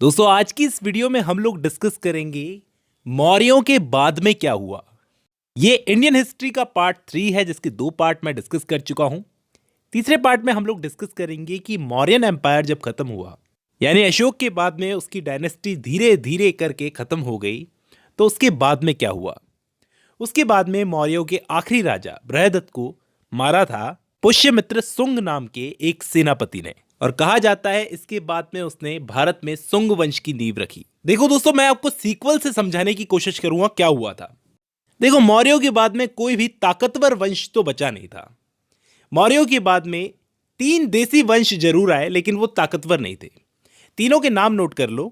दोस्तों आज की इस वीडियो में हम लोग डिस्कस करेंगे मौर्यों के बाद में क्या हुआ। ये इंडियन हिस्ट्री का पार्ट 3 है जिसके 2 पार्ट मैं डिस्कस कर चुका हूं। तीसरे पार्ट में हम लोग डिस्कस करेंगे कि मौर्यन एम्पायर जब खत्म हुआ, यानी अशोक के बाद में उसकी डायनेस्टी धीरे धीरे करके खत्म हो गई, तो उसके बाद में क्या हुआ। उसके बाद में मौर्यों के आखिरी राजा बृहदत्त को मारा था पुष्यमित्र सुंग नाम के एक सेनापति ने, और कहा जाता है इसके बाद में उसने भारत में सुंग वंश की नींव रखी। देखो दोस्तों, मैं आपको सीक्वल से समझाने की कोशिश करूंगा क्या हुआ था। देखो, मौर्यों के बाद में कोई भी ताकतवर वंश तो बचा नहीं था। मौर्यों के बाद में 3 देसी वंश जरूर आए, लेकिन वो ताकतवर नहीं थे। तीनों के नाम नोट कर लो।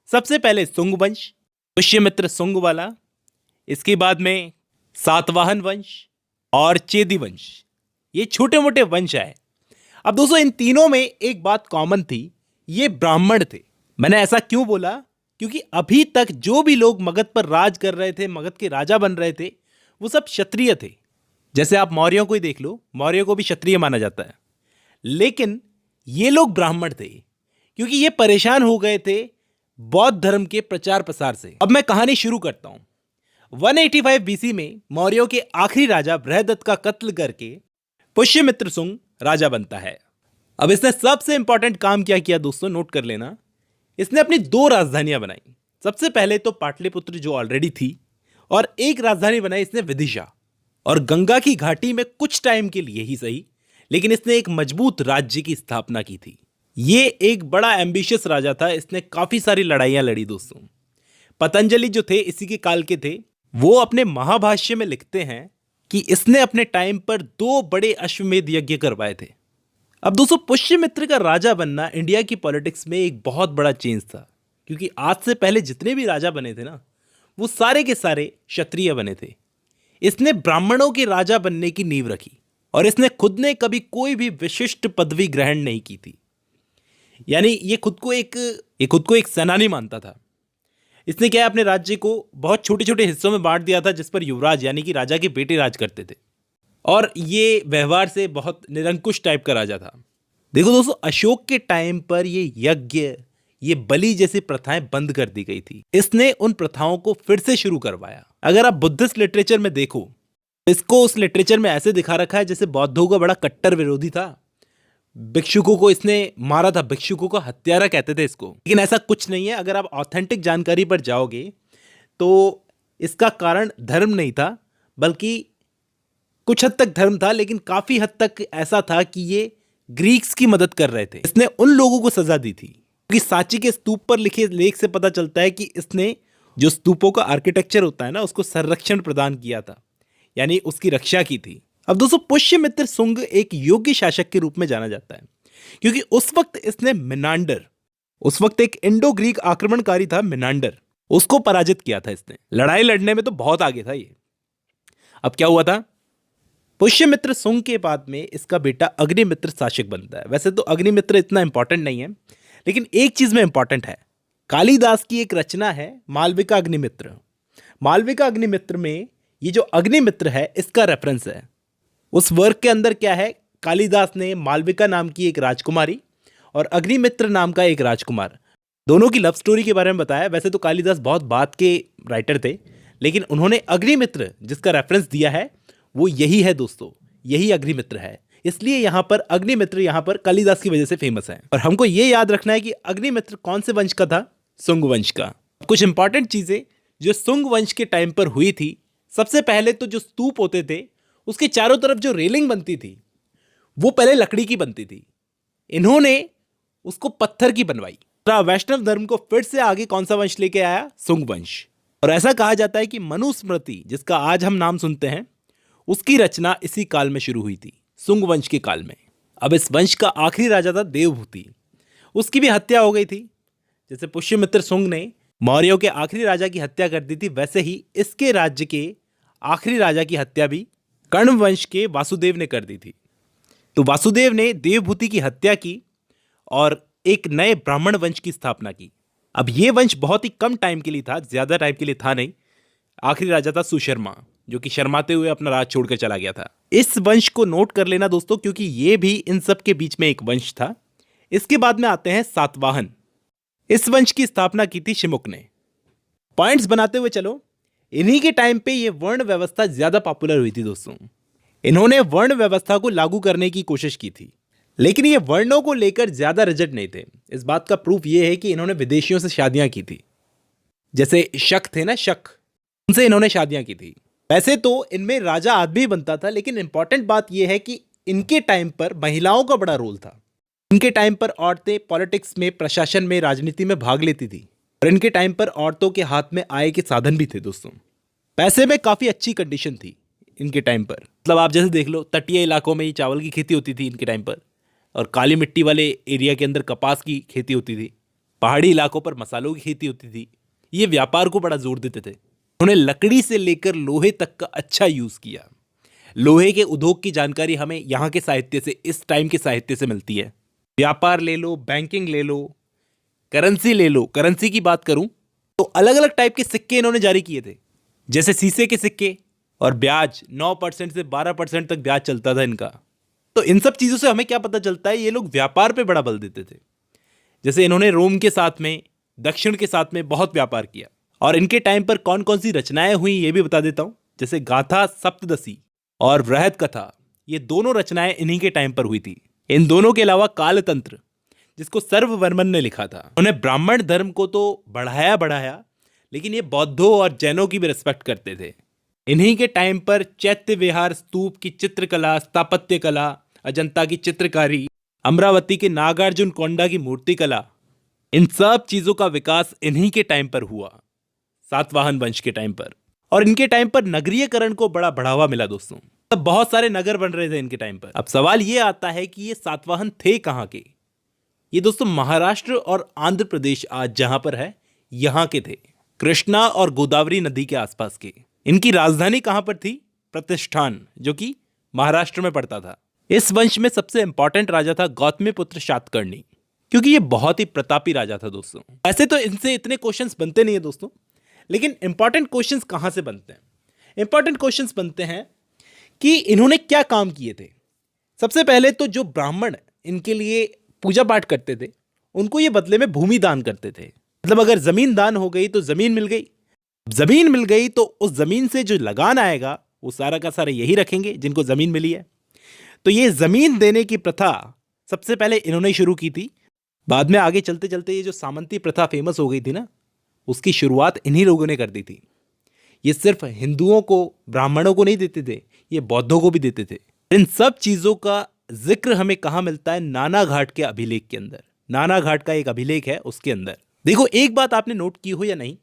सबसे पहले सुंग वंश, पुष्यमित्र सुंग वाला। इसके बाद में सातवाहन वंश और चेदी वंश। ये छोटे मोटे वंश आए। अब दोस्तों, इन तीनों में एक बात कॉमन थी, ये ब्राह्मण थे। मैंने ऐसा क्यों बोला? क्योंकि अभी तक जो भी लोग मगध पर राज कर रहे थे, मगध के राजा बन रहे थे, वो सब क्षत्रिय थे। जैसे आप मौर्यों को ही देख लो, मौर्यों को भी क्षत्रिय माना जाता है। लेकिन ये लोग ब्राह्मण थे क्योंकि ये परेशान हो गए थे बौद्ध धर्म के प्रचार प्रसार से। अब मैं कहानी शुरू करता हूं। 185 बीसी में मौर्यों के आखिरी राजा बृहदत्त का कत्ल करके पुष्यमित्र सुंग राजा बनता है। अब इसने सबसे इंपॉर्टेंट काम क्या किया दोस्तों, नोट कर लेना। इसने अपनी 2 राजधानियां बनाई। सबसे पहले तो पाटलिपुत्र जो ऑलरेडी थी, और एक राजधानी बनाई इसने विदिशा। और गंगा की घाटी में कुछ टाइम के लिए ही सही, लेकिन इसने एक मजबूत राज्य की स्थापना की थी। ये एक बड़ा एम्बिशियस राजा था। इसने काफी सारी लड़ाइयां लड़ी दोस्तों। पतंजलि जो थे, इसी के काल के थे, वो अपने महाभाष्य में लिखते हैं कि इसने अपने टाइम पर 2 बड़े अश्वमेध यज्ञ करवाए थे। अब दोस्तों, पुष्यमित्र का राजा बनना इंडिया की पॉलिटिक्स में एक बहुत बड़ा चेंज था, क्योंकि आज से पहले जितने भी राजा बने थे ना, वो सारे के सारे क्षत्रिय बने थे। इसने ब्राह्मणों के राजा बनने की नींव रखी, और इसने खुद ने कभी कोई भी विशिष्ट पदवी ग्रहण नहीं की थी। यानी ये खुद को एक सेनानी मानता था। इसने क्या है, अपने राज्य को बहुत छोटे छोटे हिस्सों में बांट दिया था, जिस पर युवराज यानी कि राजा के बेटे राज करते थे। और ये व्यवहार से बहुत निरंकुश टाइप का राजा था। देखो दोस्तों, अशोक के टाइम पर ये यज्ञ, ये बलि जैसी प्रथाएं बंद कर दी गई थी। इसने उन प्रथाओं को फिर से शुरू करवाया। अगर आप बुद्धिस्ट लिटरेचर में देखो, इसको उस लिटरेचर में ऐसे दिखा रखा है जैसे बौद्धों का बड़ा कट्टर विरोधी था। भिक्षुकों को इसने मारा था, भिक्षुकों का हत्यारा कहते थे इसको। लेकिन ऐसा कुछ नहीं है। अगर आप ऑथेंटिक जानकारी पर जाओगे तो इसका कारण धर्म नहीं था, बल्कि कुछ हद तक धर्म था, लेकिन काफी हद तक ऐसा था कि ये ग्रीक्स की मदद कर रहे थे। इसने उन लोगों को सजा दी थी, क्योंकि सांची के स्तूप पर लिखे लेख से पता चलता है कि इसने जो स्तूपों का आर्किटेक्चर होता है ना, उसको संरक्षण प्रदान किया था, यानी उसकी रक्षा की थी। अब दोस्तों, पुष्यमित्र सुंग एक योग्य शासक के रूप में जाना जाता है, क्योंकि उस वक्त इसने मिनांडर, उस वक्त एक इंडो ग्रीक आक्रमणकारी था मिनांडर, उसको पराजित किया था। इसने लड़ाई लड़ने में तो बहुत आगे था ये। अब क्या हुआ था, पुष्यमित्र सुंग के बाद में इसका बेटा अग्निमित्र शासक बनता है। वैसे तो अग्निमित्र इतना इंपॉर्टेंट नहीं है, लेकिन एक चीज में इंपॉर्टेंट है। कालिदास की एक रचना है मालविका अग्निमित्र। मालविका अग्निमित्र में ये जो अग्निमित्र है, इसका रेफरेंस है। उस वर्क के अंदर क्या है, कालिदास ने मालविका नाम की एक राजकुमारी और अग्निमित्र नाम का एक राजकुमार, दोनों की लव स्टोरी के बारे में बताया। वैसे तो कालिदास बहुत बाद के राइटर थे, लेकिन उन्होंने अग्निमित्र जिसका रेफरेंस दिया है वो यही है दोस्तों, यही अग्निमित्र है। इसलिए यहां पर अग्निमित्र यहां पर कालिदास की वजह से फेमस है। और हमको यह याद रखना है कि अग्निमित्र कौन से वंश का था, सुंग वंश का। कुछ इंपॉर्टेंट चीजें जो सुंग वंश के टाइम पर हुई थी। सबसे पहले तो जो स्तूप होते थे, उसके चारों तरफ जो रेलिंग बनती थी, वो पहले लकड़ी की बनती थी। इन्होंने उसको पत्थर की बनवाई। वैष्णव धर्म को फिर से आगे कौन सा वंश लेके आया, सुंग वंश। और ऐसा कहा जाता है कि मनुस्मृति, जिसका आज हम नाम सुनते हैं, उसकी रचना इसी काल में शुरू हुई थी, सुंग वंश के काल में। अब इस वंश का आखिरी राजा था देवभूति। उसकी भी हत्या हो गई थी। जैसे पुष्यमित्र सुंग ने मौर्यों के आखिरी राजा की हत्या कर दी थी, वैसे ही इसके राज्य के आखिरी राजा की हत्या भी कर्ण वंश के वासुदेव ने कर दी थी। तो वासुदेव ने देवभूति की हत्या की और एक नए ब्राह्मण वंश की स्थापना की। अब यह वंश बहुत ही कम टाइम के लिए था, ज्यादा टाइम के लिए था नहीं। आखिरी राजा था सुशर्मा, जो कि शर्माते हुए अपना राज छोड़कर चला गया था। इस वंश को नोट कर लेना दोस्तों, क्योंकि यह भी इन सब के बीच में एक वंश था। इसके बाद में आते हैं सातवाहन। इस वंश की स्थापना की थी शिमुक ने। पॉइंट्स बनाते हुए चलो, इन्हीं के टाइम पे ये वर्ण व्यवस्था ज्यादा पॉपुलर हुई थी दोस्तों। इन्होंने वर्ण व्यवस्था को लागू करने की कोशिश की थी, लेकिन ये वर्णों को लेकर ज्यादा रिजिड नहीं थे। इस बात का प्रूफ ये है कि इन्होंने विदेशियों से शादियां की थी। जैसे शक थे ना, शक, उनसे इन्होंने शादियां की थी। वैसे तो इनमें राजा आदमी बनता था, लेकिन इंपॉर्टेंट बात यह है कि इनके टाइम पर महिलाओं का बड़ा रोल था। इनके टाइम पर औरतें पॉलिटिक्स में, प्रशासन में, राजनीति में भाग लेती थी। और इनके टाइम पर औरतों के हाथ में आय के साधन भी थे दोस्तों। पैसे में काफी अच्छी कंडीशन थी इनके टाइम पर। मतलब आप जैसे देख लो, तटीय इलाकों में ही चावल की खेती होती थी इनके टाइम पर, और काली मिट्टी वाले एरिया के अंदर कपास की खेती होती थी। पहाड़ी इलाकों पर मसालों की खेती होती थी। ये व्यापार को बड़ा जोर देते थे। उन्होंने लकड़ी से लेकर लोहे तक का अच्छा यूज किया। लोहे के उद्योग की जानकारी हमें यहाँ के साहित्य से, इस टाइम के साहित्य से मिलती है। व्यापार ले लो, बैंकिंग ले लो, करेंसी ले लो। करेंसी की बात करूं तो अलग अलग टाइप के सिक्के इन्होंने जारी किए थे, जैसे शीशे के सिक्के, और ब्याज 9% से 12% तक ब्याज चलता था इनका। तो इन सब चीजों से हमें क्या पता चलता है, ये लोग व्यापार पे बड़ा बल देते थे। जैसे इन्होंने रोम के साथ में, दक्षिण के साथ में बहुत व्यापार किया। और इनके टाइम पर कौन कौन सी रचनाएं हुई ये भी बता देता हूं। जैसे गाथा सप्तदशी और वृहद कथा, ये दोनों रचनाएं इन्हीं के टाइम पर हुई थी। इन दोनों के अलावा कालतंत्र, जिसको सर्ववर्मन ने लिखा था। उन्होंने ब्राह्मण धर्म को तो बढ़ाया, लेकिन ये बौद्धों और जैनों की भी रिस्पेक्ट करते थे। इन्हीं के टाइम पर चैत्य विहार स्तूप की चित्रकला, स्थापत्य कला, अजंता की चित्रकारी, अमरावती के नागार्जुन कोंडा की मूर्ति कला, इन सब चीजों का विकास इन्हीं के टाइम पर हुआ, सातवाहन वंश के टाइम पर। और इनके टाइम पर नगरीयकरण को बड़ा बढ़ावा मिला दोस्तों। तब बहुत सारे नगर बन रहे थे इनके टाइम पर। अब सवाल ये आता है कि ये सातवाहन थे कहां के। ये दोस्तों महाराष्ट्र और आंध्र प्रदेश आज जहां पर है, यहां के थे। कृष्णा और गोदावरी नदी के आसपास के। इनकी राजधानी कहां पर थी? प्रतिष्ठान, जो कि महाराष्ट्र में पड़ता था। इस वंश में सबसे इंपॉर्टेंट राजा था गौतमीपुत्र सातकर्णी, क्योंकि ये बहुत ही प्रतापी राजा था दोस्तों। ऐसे तो इनसे इतने क्वेश्चंस बनते नहीं है दोस्तों, लेकिन इंपॉर्टेंट क्वेश्चंस कहां से बनते हैं? इंपॉर्टेंट क्वेश्चंस बनते हैं कि इन्होंने क्या काम किए थे। सबसे पहले तो जो ब्राह्मण इनके लिए पूजा पाठ करते थे, उनको ये बदले में भूमि दान करते थे। मतलब अगर जमीन दान हो गई तो जमीन मिल गई। जमीन मिल गई तो उस जमीन से जो लगान आएगा वो सारा का सारा यही रखेंगे जिनको जमीन मिली है। तो ये जमीन देने की प्रथा सबसे पहले इन्होंने शुरू की थी। बाद में आगे चलते चलते ये जो सामंती प्रथा फेमस हो गई थी ना, उसकी शुरुआत इन्हीं लोगों ने कर दी थी। ये सिर्फ हिंदुओं को, ब्राह्मणों को नहीं देते थे, ये बौद्धों को भी देते थे। इन सब चीजों का जिक्र हमें कहां मिलता है? नानाघाट के अभिलेख के अंदर। नानाघाट का एक अभिलेख है, उसके अंदर देखो। एक बात आपने नोट की हो या नहीं,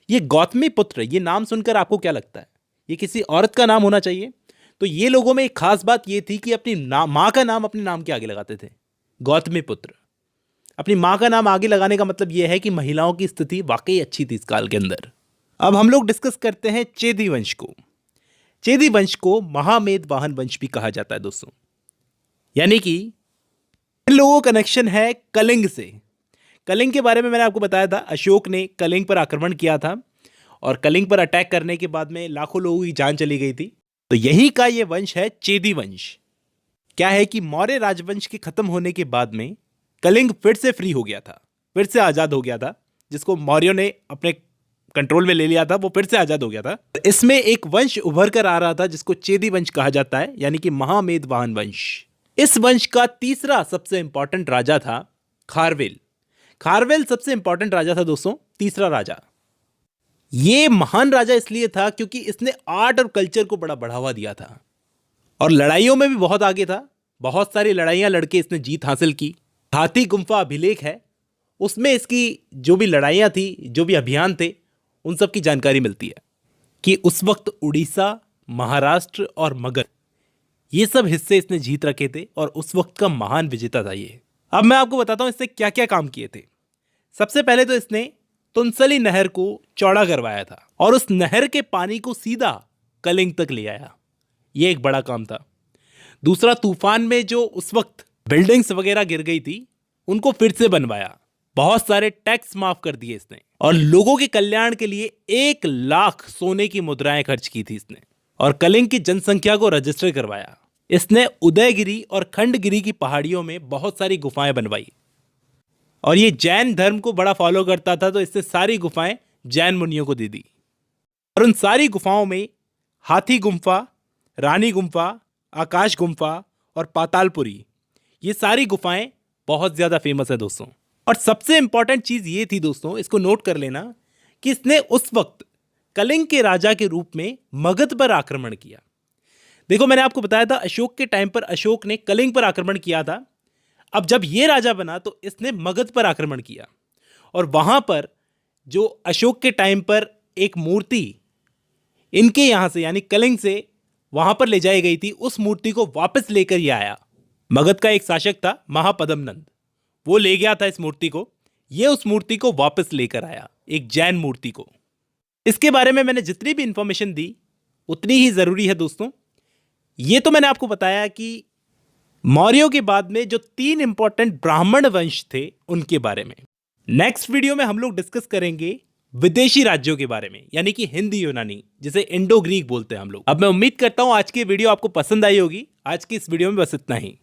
ये गौतमीपुत्र, ये नाम सुनकर आपको क्या लगता है? ये किसी औरत का नाम होना चाहिए। तो ये लोगों में एक खास बात ये थी कि अपनी मां का नाम अपने नाम के आगे लगाते थे। गौतमीपुत्र, अपनी मां का नाम आगे लगाने का मतलब यह है कि महिलाओं की स्थिति वाकई अच्छी थी इस काल के अंदर। अब हम लोग डिस्कस करते हैं चेदी वंश को। चेदी वंश को महामेदवाहन वंश भी कहा जाता है दोस्तों। यानी कि इन लोगों का कनेक्शन है कलिंग से। कलिंग के बारे में मैंने आपको बताया था, अशोक ने कलिंग पर आक्रमण किया था और कलिंग पर अटैक करने के बाद में लाखों लोगों की जान चली गई थी। तो यही का ये वंश है चेदी वंश। क्या है कि मौर्य राजवंश के खत्म होने के बाद में कलिंग फिर से फ्री हो गया था, फिर से आजाद हो गया था। जिसको मौर्यों ने अपने कंट्रोल में ले लिया था, वो फिर से आजाद हो गया था। इसमें एक वंश उभर कर आ रहा था जिसको चेदी वंश कहा जाता है, यानी कि महामेदवाहन वंश। इस वंश का तीसरा सबसे इंपॉर्टेंट राजा था खारवेल। खारवेल सबसे इंपॉर्टेंट राजा था दोस्तों, तीसरा राजा। ये महान राजा इसलिए था क्योंकि इसने आर्ट और कल्चर को बड़ा बढ़ावा दिया था और लड़ाइयों में भी बहुत आगे था। बहुत सारी लड़ाइयां लड़के इसने जीत हासिल की। हाथी गुम्फा अभिलेख है, उसमें इसकी जो भी लड़ाइयां थी, जो भी अभियान थे, उन सब की जानकारी मिलती है कि उस वक्त उड़ीसा, महाराष्ट्र और मगध, ये सब हिस्से इसने जीत रखे थे और उस वक्त का महान विजेता था ये। अब मैं आपको बताता हूं इसने क्या क्या काम किए थे। सबसे पहले तो इसने तुनसली नहर को चौड़ा करवाया था और उस नहर के पानी को सीधा कलिंग तक ले आया। यह एक बड़ा काम था। दूसरा, तूफान में जो उस वक्त बिल्डिंग्स वगैरह गिर गई थी, उनको फिर से बनवाया। बहुत सारे टैक्स माफ कर दिए इसने और लोगों के कल्याण के लिए 1 लाख सोने की मुद्राएं खर्च की थी इसने। और कलिंग की जनसंख्या को रजिस्टर करवाया। इसने उदयगिरी और खंडगिरी की पहाड़ियों में बहुत सारी गुफाएं बनवाई। और ये जैन धर्म को बड़ा फॉलो करता था, तो इसने सारी गुफाएं जैन मुनियों को दे दी। और उन सारी गुफाओं में हाथी गुम्फा, रानी गुम्फा, आकाश गुम्फा और पातालपुरी, ये सारी गुफाएं बहुत ज्यादा फेमस है दोस्तों। और सबसे इंपॉर्टेंट चीज ये थी दोस्तों, इसको नोट कर लेना, कि इसने उस वक्त कलिंग के राजा के रूप में मगध पर आक्रमण किया। देखो, मैंने आपको बताया था अशोक के टाइम पर अशोक ने कलिंग पर आक्रमण किया था। अब जब ये राजा बना तो इसने मगध पर आक्रमण किया, और वहां पर जो अशोक के टाइम पर एक मूर्ति इनके यहां से यानी कलिंग से वहां पर ले जाई गई थी, उस मूर्ति को वापस लेकर ये आया। मगध का एक शासक था महापद्मनंद, वो ले गया था इस मूर्ति को, ये उस मूर्ति को वापस लेकर आया, एक जैन मूर्ति को। इसके बारे में मैंने जितनी भी इंफॉर्मेशन दी उतनी ही जरूरी है दोस्तों। ये तो मैंने आपको बताया कि मौर्यों के बाद में जो 3 इंपॉर्टेंट ब्राह्मण वंश थे उनके बारे में। नेक्स्ट वीडियो में हम लोग डिस्कस करेंगे विदेशी राज्यों के बारे में, यानी कि हिंदी यूनानी, जिसे इंडो ग्रीक बोलते हैं हम लोग। अब मैं उम्मीद करता हूं आज की वीडियो आपको पसंद आई होगी। आज की इस वीडियो में बस इतना ही।